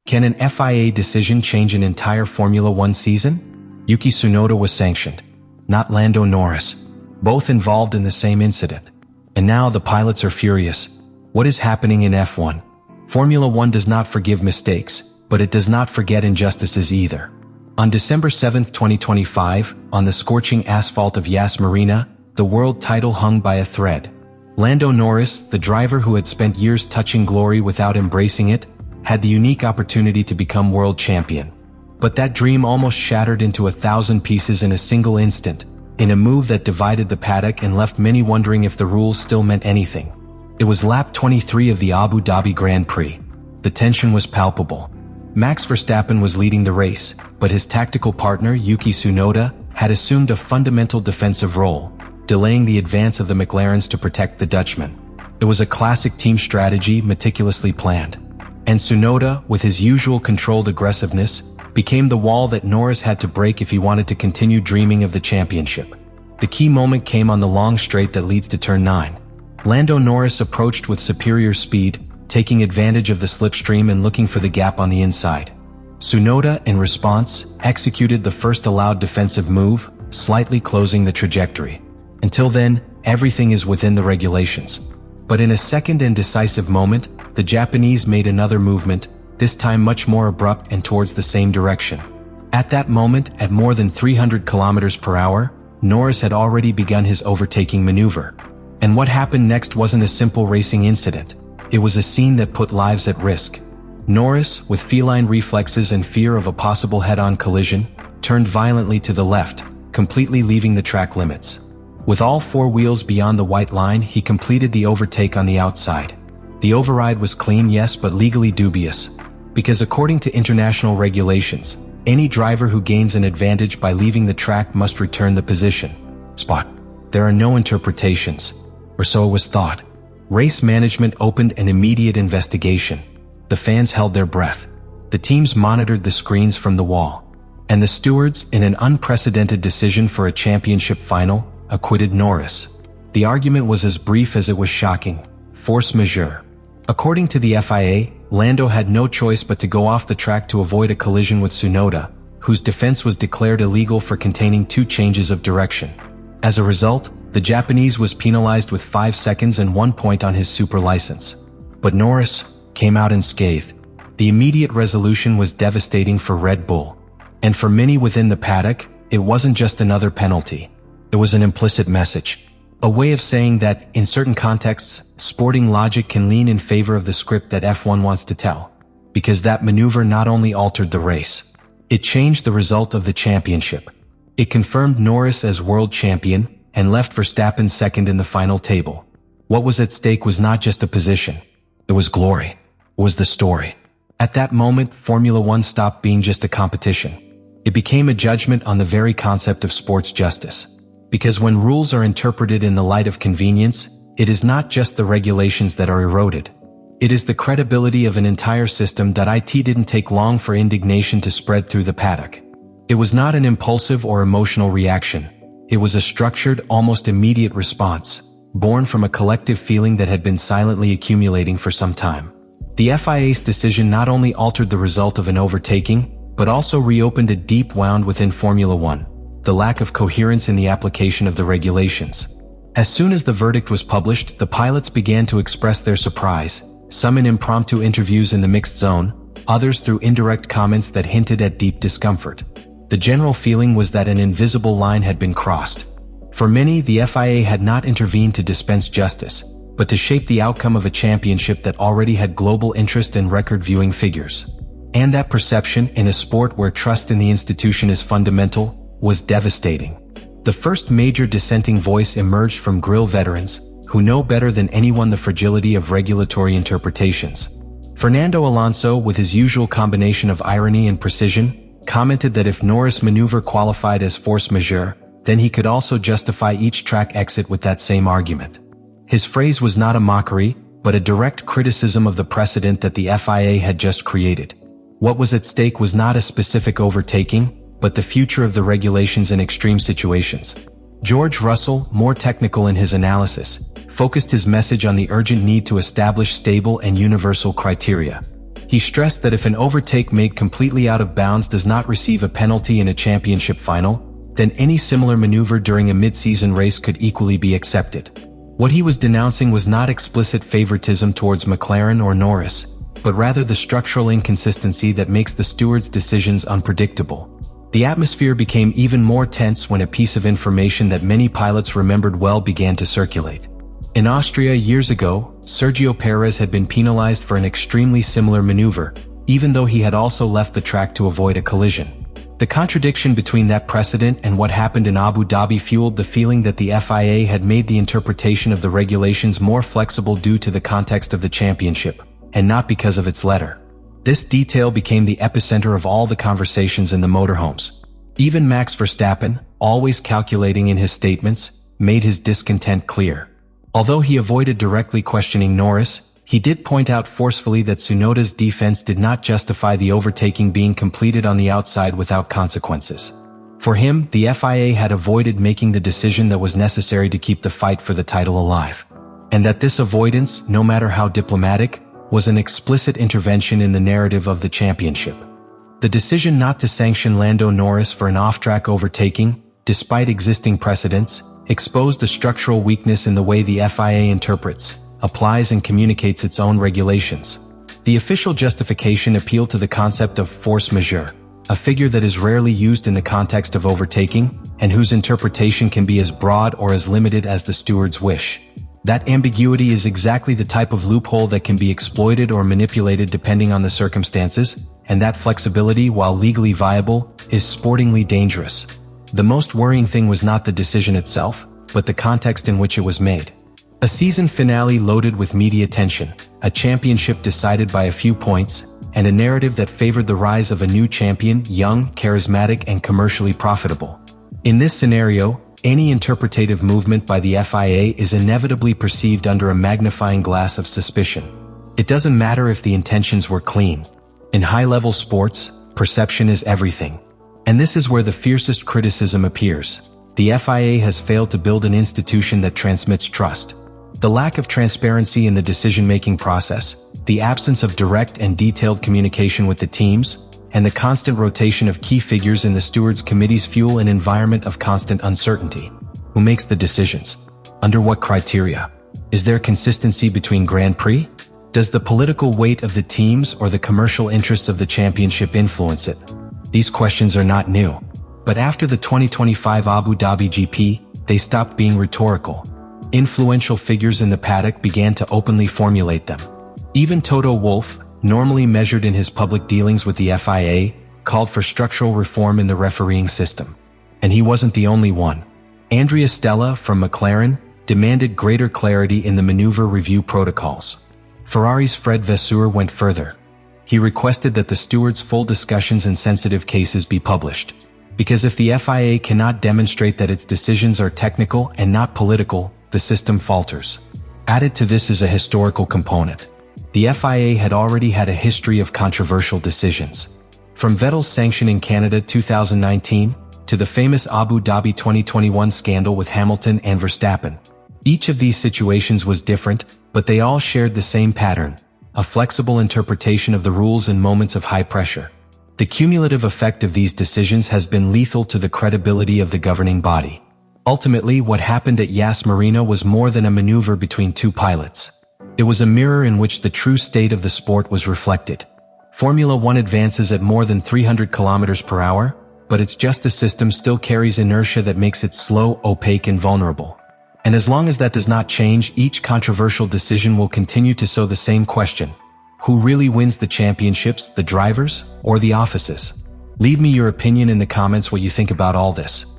Can an FIA decision change an entire Formula One season? Yuki Tsunoda was sanctioned, not Lando Norris, both involved in the same incident. And now the pilots are furious. What is happening in F1? Formula One does not forgive mistakes, but it does not forget injustices either. On December 7, 2025, on the scorching asphalt of Yas Marina, the world title hung by a thread. Lando Norris, the driver who had spent years touching glory without embracing it, had the unique opportunity to become world champion. But that dream almost shattered into 1,000 pieces in a single instant, in a move that divided the paddock and left many wondering if the rules still meant anything. It was lap 23 of the Abu Dhabi Grand Prix. The tension was palpable. Max Verstappen was leading the race, but his tactical partner, Yuki Tsunoda, had assumed a fundamental defensive role, delaying the advance of the McLarens to protect the Dutchman. It was a classic team strategy meticulously planned. And Tsunoda, with his usual controlled aggressiveness, became the wall that Norris had to break if he wanted to continue dreaming of the championship. The key moment came on the long straight that leads to turn 9. Lando Norris approached with superior speed, taking advantage of the slipstream and looking for the gap on the inside. Tsunoda, in response, executed the first allowed defensive move, slightly closing the trajectory. Until then, everything is within the regulations. But in a second and decisive moment, the Japanese made another movement, this time much more abrupt and towards the same direction. At that moment, at more than 300 kilometers per hour, Norris had already begun his overtaking maneuver. And what happened next wasn't a simple racing incident. It was a scene that put lives at risk. Norris, with feline reflexes and fear of a possible head-on collision, turned violently to the left, completely leaving the track limits. With all four wheels beyond the white line, he completed the overtake on the outside. The override was clean, yes, but legally dubious. Because according to international regulations, any driver who gains an advantage by leaving the track must return the position. Spot. There are no interpretations, or so it was thought. Race management opened an immediate investigation. The fans held their breath. The teams monitored the screens from the wall. And the stewards, in an unprecedented decision for a championship final, acquitted Norris. The argument was as brief as it was shocking. Force majeure. According to the FIA, Lando had no choice but to go off the track to avoid a collision with Tsunoda, whose defense was declared illegal for containing 2 changes of direction. As a result, the Japanese was penalized with 5 seconds and 1 point on his super license. But Norris came out unscathed. The immediate resolution was devastating for Red Bull. And for many within the paddock, it wasn't just another penalty. It was an implicit message. A way of saying that, in certain contexts, sporting logic can lean in favor of the script that F1 wants to tell. Because that maneuver not only altered the race, it changed the result of the championship. It confirmed Norris as world champion and left Verstappen second in the final table. What was at stake was not just a position. It was glory. It was the story. At that moment, Formula One stopped being just a competition. It became a judgment on the very concept of sports justice. Because when rules are interpreted in the light of convenience, it is not just the regulations that are eroded. It is the credibility of an entire system that it didn't take long for indignation to spread through the paddock. It was not an impulsive or emotional reaction. It was a structured, almost immediate response, born from a collective feeling that had been silently accumulating for some time. The FIA's decision not only altered the result of an overtaking, but also reopened a deep wound within Formula One. The lack of coherence in the application of the regulations. As soon as the verdict was published, the pilots began to express their surprise, some in impromptu interviews in the mixed zone, others through indirect comments that hinted at deep discomfort. The general feeling was that an invisible line had been crossed. For many, the FIA had not intervened to dispense justice, but to shape the outcome of a championship that already had global interest and record viewing figures. And that perception, in a sport where trust in the institution is fundamental, was devastating. The first major dissenting voice emerged from grill veterans, who know better than anyone the fragility of regulatory interpretations. Fernando Alonso, with his usual combination of irony and precision, commented that if Norris' maneuver qualified as force majeure, then he could also justify each track exit with that same argument. His phrase was not a mockery, but a direct criticism of the precedent that the FIA had just created. What was at stake was not a specific overtaking, but the future of the regulations in extreme situations. George Russell, more technical in his analysis, focused his message on the urgent need to establish stable and universal criteria. He stressed that if an overtake made completely out of bounds does not receive a penalty in a championship final, then any similar maneuver during a mid-season race could equally be accepted. What he was denouncing was not explicit favoritism towards McLaren or Norris, but rather the structural inconsistency that makes the stewards' decisions unpredictable. The atmosphere became even more tense when a piece of information that many pilots remembered well began to circulate. In Austria years ago, Sergio Perez had been penalized for an extremely similar maneuver, even though he had also left the track to avoid a collision. The contradiction between that precedent and what happened in Abu Dhabi fueled the feeling that the FIA had made the interpretation of the regulations more flexible due to the context of the championship, and not because of its letter. This detail became the epicenter of all the conversations in the motorhomes. Even Max Verstappen, always calculating in his statements, made his discontent clear. Although he avoided directly questioning Norris, he did point out forcefully that Tsunoda's defense did not justify the overtaking being completed on the outside without consequences. For him, the FIA had avoided making the decision that was necessary to keep the fight for the title alive. And that this avoidance, no matter how diplomatic, was an explicit intervention in the narrative of the championship. The decision not to sanction Lando Norris for an off-track overtaking, despite existing precedents, exposed a structural weakness in the way the FIA interprets, applies and communicates its own regulations. The official justification appealed to the concept of force majeure, a figure that is rarely used in the context of overtaking, and whose interpretation can be as broad or as limited as the stewards wish. That ambiguity is exactly the type of loophole that can be exploited or manipulated depending on the circumstances, and that flexibility, while legally viable, is sportingly dangerous. The most worrying thing was not the decision itself, but the context in which it was made. A season finale loaded with media attention, a championship decided by a few points, and a narrative that favored the rise of a new champion, young, charismatic, and commercially profitable. In this scenario, any interpretative movement by the FIA is inevitably perceived under a magnifying glass of suspicion. It doesn't matter if the intentions were clean. In high-level sports, perception is everything. And this is where the fiercest criticism appears. The FIA has failed to build an institution that transmits trust. The lack of transparency in the decision-making process, the absence of direct and detailed communication with the teams, and the constant rotation of key figures in the stewards' committees fuel an environment of constant uncertainty. Who makes the decisions? Under what criteria? Is there consistency between Grand Prix? Does the political weight of the teams or the commercial interests of the championship influence it? These questions are not new. But after the 2025 Abu Dhabi GP, they stopped being rhetorical. Influential figures in the paddock began to openly formulate them. Even Toto Wolff, normally measured in his public dealings with the FIA, called for structural reform in the refereeing system. And he wasn't the only one. Andrea Stella from McLaren demanded greater clarity in the maneuver review protocols. Ferrari's Fred Vasseur went further. He requested that the stewards' full discussions in sensitive cases be published. Because if the FIA cannot demonstrate that its decisions are technical and not political, the system falters. Added to this is a historical component. The FIA had already had a history of controversial decisions. From Vettel's sanction in Canada 2019, to the famous Abu Dhabi 2021 scandal with Hamilton and Verstappen. Each of these situations was different, but they all shared the same pattern. A flexible interpretation of the rules in moments of high pressure. The cumulative effect of these decisions has been lethal to the credibility of the governing body. Ultimately, what happened at Yas Marina was more than a maneuver between two pilots. It was a mirror in which the true state of the sport was reflected. Formula One advances at more than 300 kilometers per hour, but its justice system still carries inertia that makes it slow, opaque, and vulnerable. And as long as that does not change, each controversial decision will continue to sow the same question. Who really wins the championships, the drivers or the offices? Leave me your opinion in the comments what you think about all this.